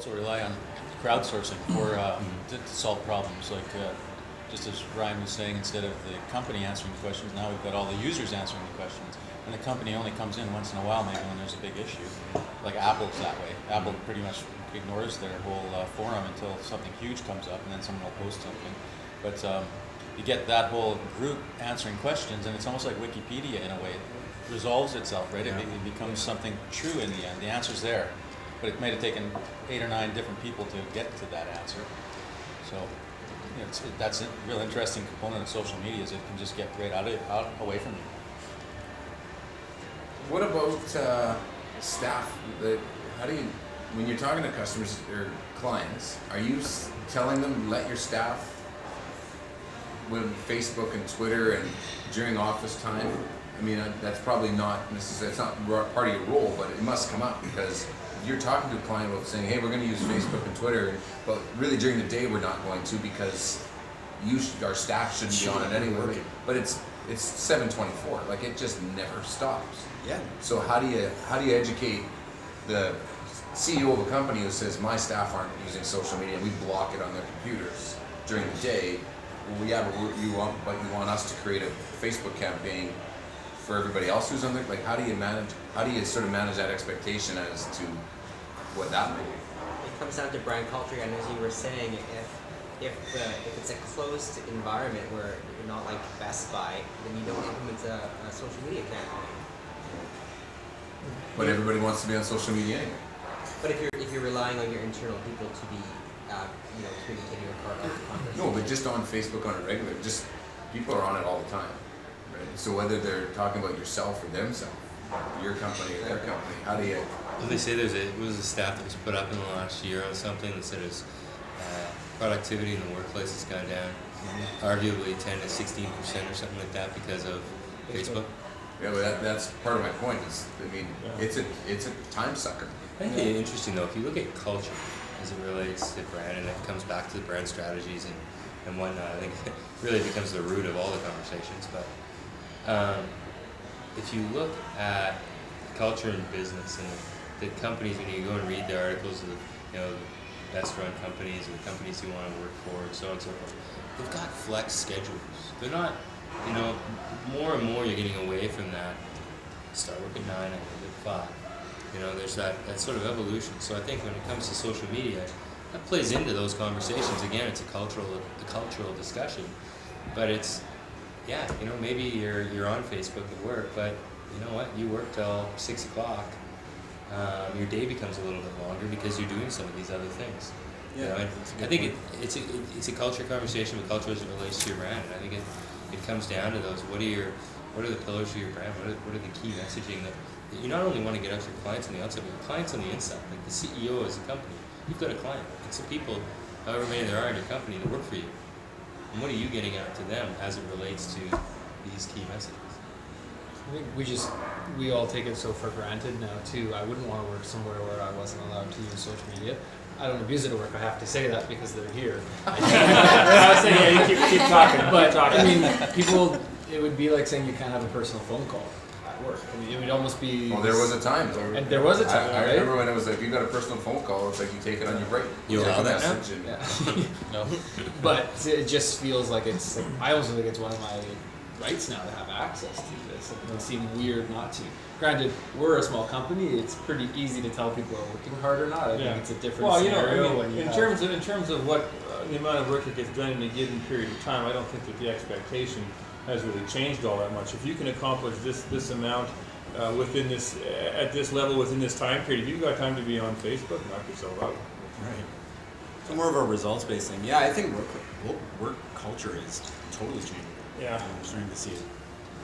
also rely on crowdsourcing for to solve problems. Like just as Ryan was saying, instead of the company answering the questions, now we've got all the users answering the questions. And the company only comes in once in a while, maybe when there's a big issue. Like Apple's that way. Apple pretty much ignores their whole forum until something huge comes up, and then someone will post something. But you get that whole group answering questions, and it's almost like Wikipedia in a way. It resolves itself, right? Yeah. It becomes something true in the end. The answer's there, but it might have taken 8 or 9 different people to get to that answer. So that's a real interesting component of social media, is it can just get right out away from you. What about staff? How do you, when you're talking to customers or clients, are you telling them let your staff with Facebook and Twitter and during office time? I mean, that's probably not necessarily, it's not part of your role, but it must come up, because you're talking to a client about saying, hey, we're going to use Facebook and Twitter, but really during the day we're not going to, because our staff shouldn't be on it anyway. But it's 7/24, like it just never stops. Yeah. So how do you educate the CEO of a company who says my staff aren't using social media, we block it on their computers during the day? Well, yeah, but you want us to create a Facebook campaign for everybody else who's on there? Like, how do you sort of manage that expectation as to what that may be? It comes down to brand culture, and as you were saying, if it's a closed environment where you're not like Best Buy, then you don't implement a social media campaign. But everybody wants to be on social media anyway. But if you're relying on your internal people to be communicating or conversation. No, but just on Facebook on a regular, just people are on it all the time. Right? So whether they're talking about yourself or themselves, your company or their company, how do you? Well, they say it was a stat that was put up in the last year on something that said it's productivity in the workplace has gone down, arguably 10 to 16% or something like that because of Facebook. Yeah, but that's part of my point. It's a time sucker. I think it's interesting though, if you look at culture as it relates to brand, and it comes back to the brand strategies and whatnot, I think it really becomes the root of all the conversations. But if you look at culture in business and the companies, when you go and read the articles of the best run companies or the companies you want to work for and so on and so forth, they've got flex schedules. They're not, more and more you're getting away from that. Start work at 9, I end at 5. There's that sort of evolution. So I think when it comes to social media, that plays into those conversations. Again, it's a cultural discussion, but it's, maybe you're on Facebook at work, but you know what? You work till 6 o'clock. Your day becomes a little bit longer because you're doing some of these other things. Yeah, I think it's a culture conversation with culture as it relates to your brand. And I think it comes down to those. What are the pillars of your brand? What are the key messaging that you not only want to get out to your clients on the outside, but your clients on the inside. Like the CEO as a company, you've got a client. It's the people, however many there are in your company, that work for you. And what are you getting out to them as it relates to these key messages? I think we all take it so for granted now too. I wouldn't want to work somewhere where I wasn't allowed to use social media. I don't abuse it at work. I have to say that because they're here. I was saying, yeah, you keep talking. But I mean, people, it would be like saying you can't have a personal phone call at work. I mean, it would almost be. Well, there was a time. And there was a time, I right? remember when it was like, if you got a personal phone call, it's like you take it on your break. You allow that now? No. But it just feels like it's. I almost think it's one of my rights now to have access to this. It would seem weird not to. Granted, we're a small company. It's pretty easy to tell people are working hard or not. I think it's a different scenario. In terms of what the amount of work that gets done in a given period of time, I don't think that the expectation has really changed all that much. If you can accomplish this amount within this at this level within this time period, if you've got time to be on Facebook, knock yourself out. Right. So more of a results-based thing. Yeah, I think work culture is totally changing. Yeah. I'm starting to see it.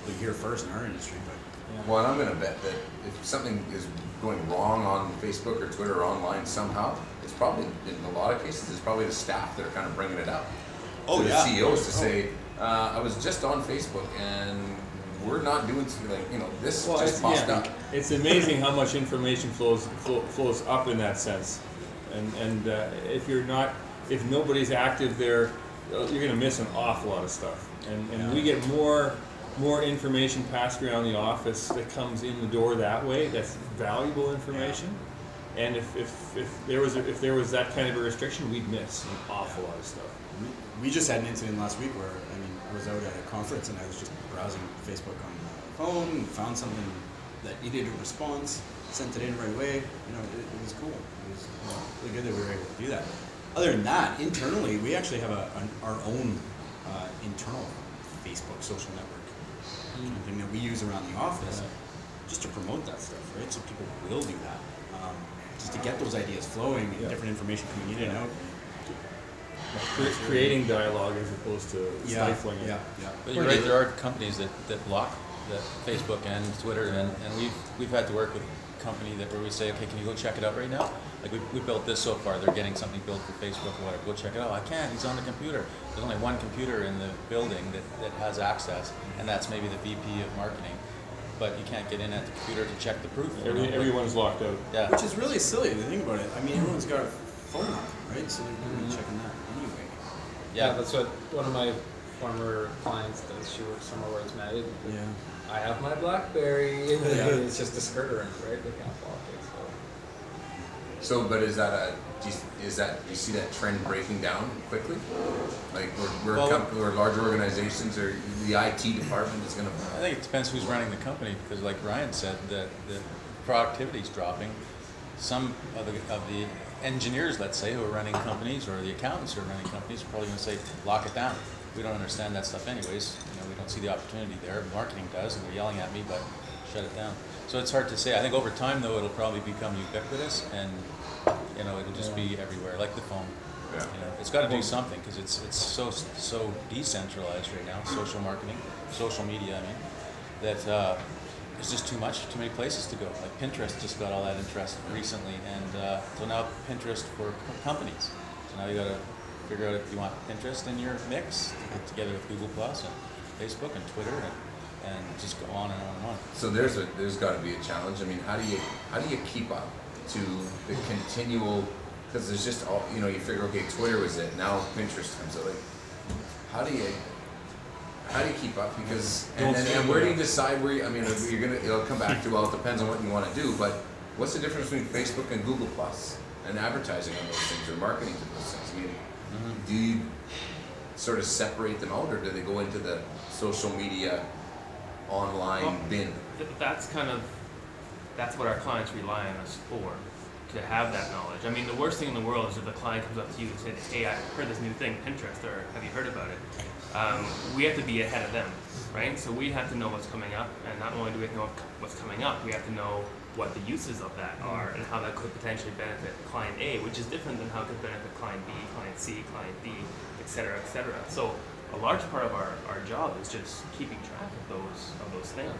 We hear first in our industry, but. Yeah. Well, and I'm going to bet that if something is going wrong on Facebook or Twitter or online somehow, it's probably, in a lot of cases, it's probably the staff that are kind of bringing it up to the CEOs to say, I was just on Facebook and we're not doing this just popped up. It's amazing how much information flows up in that sense, and if nobody's active there, you're going to miss an awful lot of stuff, and we get more information passed around the office that comes in the door that way. That's valuable information, And if there was that kind of a restriction, we'd miss an awful lot of stuff. We just had an incident last week where, I mean, I was out at a conference and I was just browsing Facebook on my phone and found something that needed a response, sent it in right away. You know, it was cool. It was really good that we were able to do that. Other than that, internally, we actually have our own internal Facebook social network, something that we use around the office just to promote that stuff, right? So people will do that, just to get those ideas flowing and different information coming in and out. Creating dialogue as opposed to stifling it. But you're right, there are companies that block the Facebook and Twitter, and we've had to work with a company where we say, okay, can you go check it out right now? Like we built this so far, they're getting something built for Facebook or whatever, go check it out. I can't, he's on the computer. There's only one computer in the building that has access, and that's maybe the VP of marketing. But you can't get in at the computer to check the proof. Everyone's locked out. Yeah. Which is really silly if you think about it. I mean, everyone's got a phone number, right? So they're going to be checking that anyway. Yeah, that's what one of my former clients does. She works somewhere where it's matted. Yeah. I have my BlackBerry. It's just a skirter, right? They can't block it. So, but is that do you see that trend breaking down quickly? Like we're large organizations, or the IT department is going to. I think it depends who's running the company, because like Ryan said, the productivity is dropping. Some of the engineers, let's say, who are running companies, or the accountants who are running companies, are probably going to say, lock it down. We don't understand that stuff anyways. You know, we don't see the opportunity there. Marketing does, and they're yelling at me, but shut it down. So it's hard to say. I think over time, though, it'll probably become ubiquitous, and you know, it'll just be everywhere, like the phone. Yeah. You know, it's got to do something, because it's so decentralized right now. Social marketing, social media. I mean, that there's just too many places to go. Like Pinterest just got all that interest recently, and so now Pinterest for companies. So now you got to figure out if you want Pinterest in your mix to get together with Google Plus and Facebook and Twitter and just go on and on and on. So there's got to be a challenge. I mean, how do you keep up to the continual? Because there's just all, you know, you figure, okay, Twitter was it, now Pinterest comes out. Like, how do you keep up? Because and where do you decide where you, I mean, it'll come back to, well, it depends on what you want to do, but what's the difference between Facebook and Google Plus and advertising on those things, or marketing to those things? I mean, do you sort of separate them out, or do they go into the social media online bin? That's what our clients rely on us for, to have that knowledge. I mean, the worst thing in the world is if a client comes up to you and says, hey, I heard this new thing, Pinterest, or have you heard about it? We have to be ahead of them, right? So we have to know what's coming up, and not only do we have to know what's coming up, we have to know what the uses of that are and how that could potentially benefit client A, which is different than how it could benefit client B, client C, client D, et cetera, et cetera. So a large part of our job is just keeping track of those things.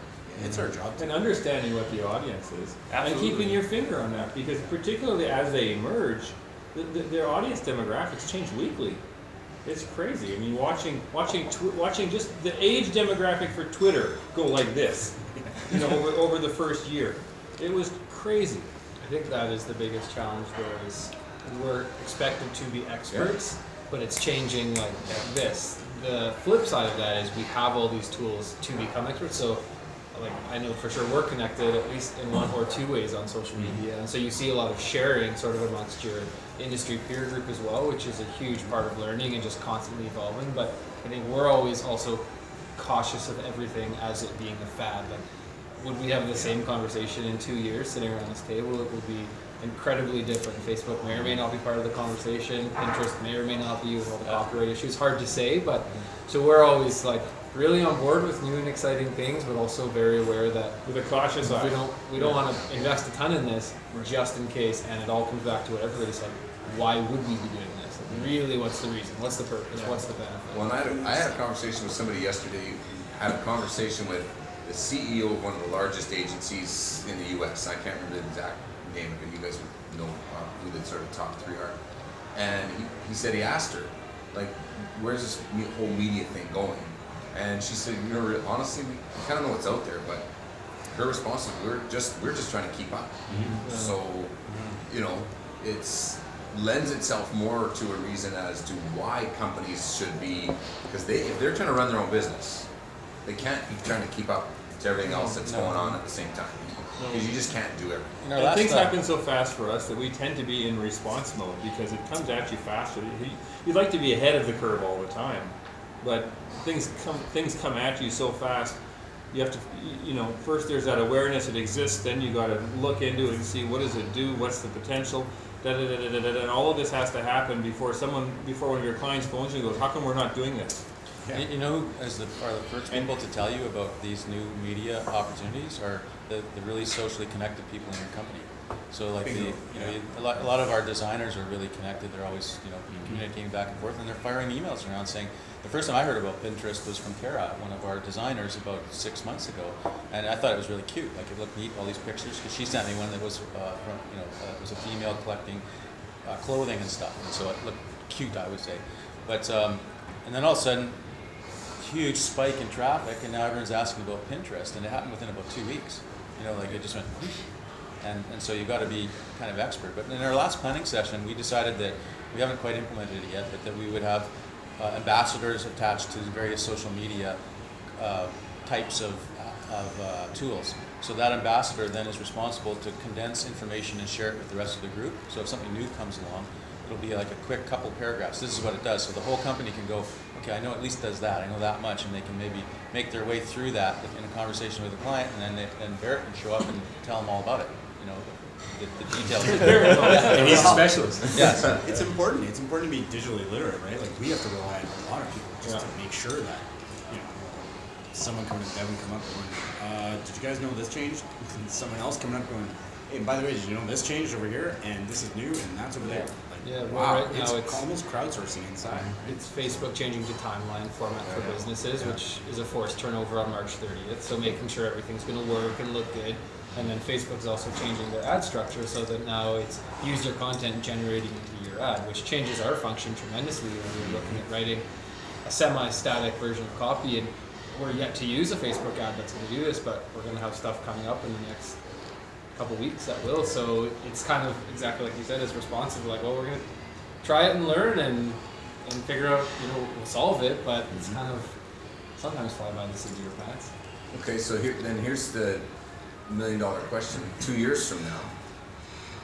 It's our job to. And understanding what the audience is. Absolutely. And keeping your finger on that, because particularly as they emerge, their audience demographics change weekly. It's crazy. I mean, watching just the age demographic for Twitter go like this, you know, over the first year. It was crazy. I think that is the biggest challenge, though, is we're expected to be experts, but it's changing like this. The flip side of that is we have all these tools to become experts. So, like, I know for sure we're connected at least in one or two ways on social media, and so you see a lot of sharing sort of amongst your industry peer group as well, which is a huge part of learning and just constantly evolving. But I think we're always also cautious of everything as it being a fad. Like, would we have the same conversation in 2 years sitting around this table? It will be incredibly different. Facebook may or may not be part of the conversation. Pinterest may or may not be, with all the copyright issues. Hard to say, but so we're always like really on board with new and exciting things, but also very aware that With a cautious eye. we don't want to invest a ton in this just in case, and it all comes back to what everybody said. Why would we be doing this? Like, really, what's the reason? What's the purpose? What's the benefit? Well, and I had a conversation with somebody yesterday who had a conversation with the CEO of one of the largest agencies in the U.S. I can't remember the exact name of it. You guys would know who the sort of top three are. And he said, he asked her, like, where's this whole media thing going? And she said, you know, honestly, we kind of know what's out there, but her response is, we're just trying to keep up. So, you know, it's lends itself more to a reason as to why companies should be, because if they're trying to run their own business, they can't be trying to keep up to everything else that's going on at the same time. Because you just can't do everything. In our And last, things happen so fast for us that we tend to be in response mode because it comes at you faster. You'd like to be ahead of the curve all the time, but things come at you so fast. You have to, first there's that awareness it exists, then you got to look into it and see what does it do, what's the potential, and all of this has to happen before one of your clients phones you and goes, how come we're not doing this? Yeah. You know, who are the first people to tell you about these new media opportunities are the really socially connected people in your company. So like Bingo. a lot of our designers are really connected. They're always communicating back and forth, and they're firing emails around saying. The first time I heard about Pinterest was from Kara, one of our designers, about 6 months ago, and I thought it was really cute. Like it looked neat, all these pictures, because she sent me one that was from it was a female collecting clothing and stuff, and so it looked cute, I would say. But and then all of a sudden, huge spike in traffic, and now everyone's asking about Pinterest, and it happened within about 2 weeks. Like it just went, whoosh. And so you've got to be kind of expert. But in our last planning session, we decided that we haven't quite implemented it yet, but that we would have ambassadors attached to various social media types of tools. So that ambassador then is responsible to condense information and share it with the rest of the group. So if something new comes along, it'll be like a quick couple paragraphs. This is what it does. So the whole company can go, okay, I know at least does that. I know that much, and they can maybe make their way through that in a conversation with a client, and then Barrett can show up and tell them all about it. The details. And he's a specialist. Yes. It's important. It's important to be digitally literate, right? Like we have to rely on a lot of people just to make sure that someone coming to Devin come up going, did you guys know this changed? And someone else coming up going, hey, by the way, did you know this changed over here and this is new and that's over there? Like, Yeah, well, wow, right now it's almost crowdsourcing inside. Right? It's Facebook changing to timeline format for businesses, which is a forced turnover on March 30th. So making sure everything's going to work and look good. And then Facebook's also changing their ad structure so that now it's user content generating into your ad, which changes our function tremendously when we're looking at writing a semi-static version of copy. And we're yet to use a Facebook ad that's going to do this, but we're going to have stuff coming up in the next couple weeks that will. So it's kind of exactly like you said, it's responsive. Like, well, we're going to try it and learn and figure out, we'll solve it, but it's kind of sometimes fly by the seat of your pants. Okay, so here's the $1 million question. 2 years from now,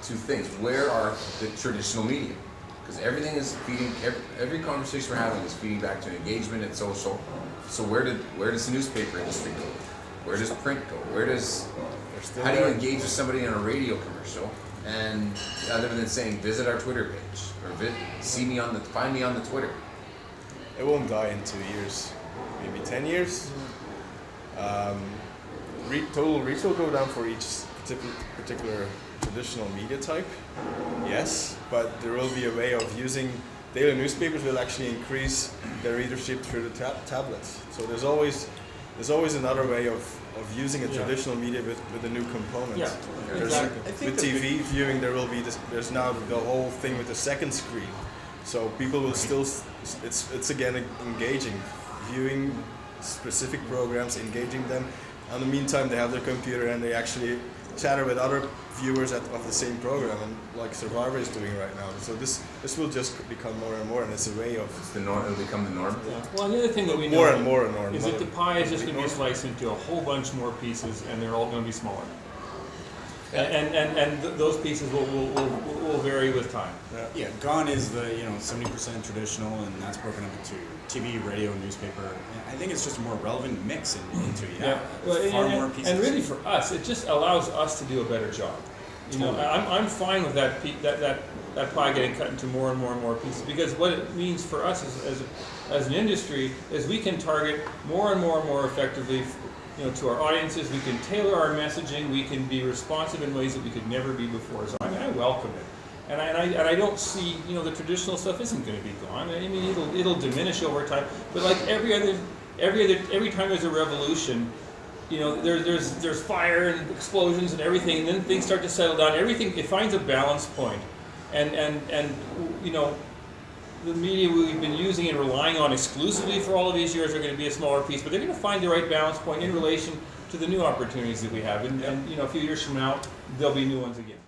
two things. Where are the traditional media? Because everything is feeding, every conversation we're having is feeding back to engagement and social. So where does the newspaper industry go? Where does print go? How do you engage with somebody in a radio commercial? And other than saying, visit our Twitter page or find me on the Twitter. It won't die in 2 years, maybe 10 years. Total reach will go down for each particular traditional media type, yes, but there will be a way of using daily newspapers will actually increase their readership through the tablets. So there's always another way of using a traditional media with a new component. Yeah, With TV viewing, there's now the whole thing with the second screen. So people will still, it's again engaging, viewing specific programs, engaging them. In the meantime, they have their computer and they actually chatter with other viewers of the same program, and like Survivor is doing right now. So this will just become more and more, and it's a way of It'll become the norm. Yeah. Well, and the other thing that we know more and more and more. is that the pie is just going to be sliced into a whole bunch more pieces, and they're all going to be smaller. And those pieces will vary with time. Yeah, gone is the 70% traditional, and that's broken up into TV, radio, and newspaper. And I think it's just a more relevant mix into Well, far more pieces. And really, for us, it just allows us to do a better job. I'm fine with that pie getting cut into more and more and more pieces, because what it means for us as an industry is we can target more and more and more effectively. To our audiences, we can tailor our messaging. We can be responsive in ways that we could never be before. So I welcome it, and I don't see the traditional stuff isn't going to be gone. I mean it'll diminish over time. But like every time there's a revolution, there's fire and explosions and everything, and then things start to settle down. It finds a balance point, and the media we've been using and relying on exclusively for all of these years are going to be a smaller piece, but they're going to find the right balance point in relation to the new opportunities that we have. And a few years from now, there'll be new ones again.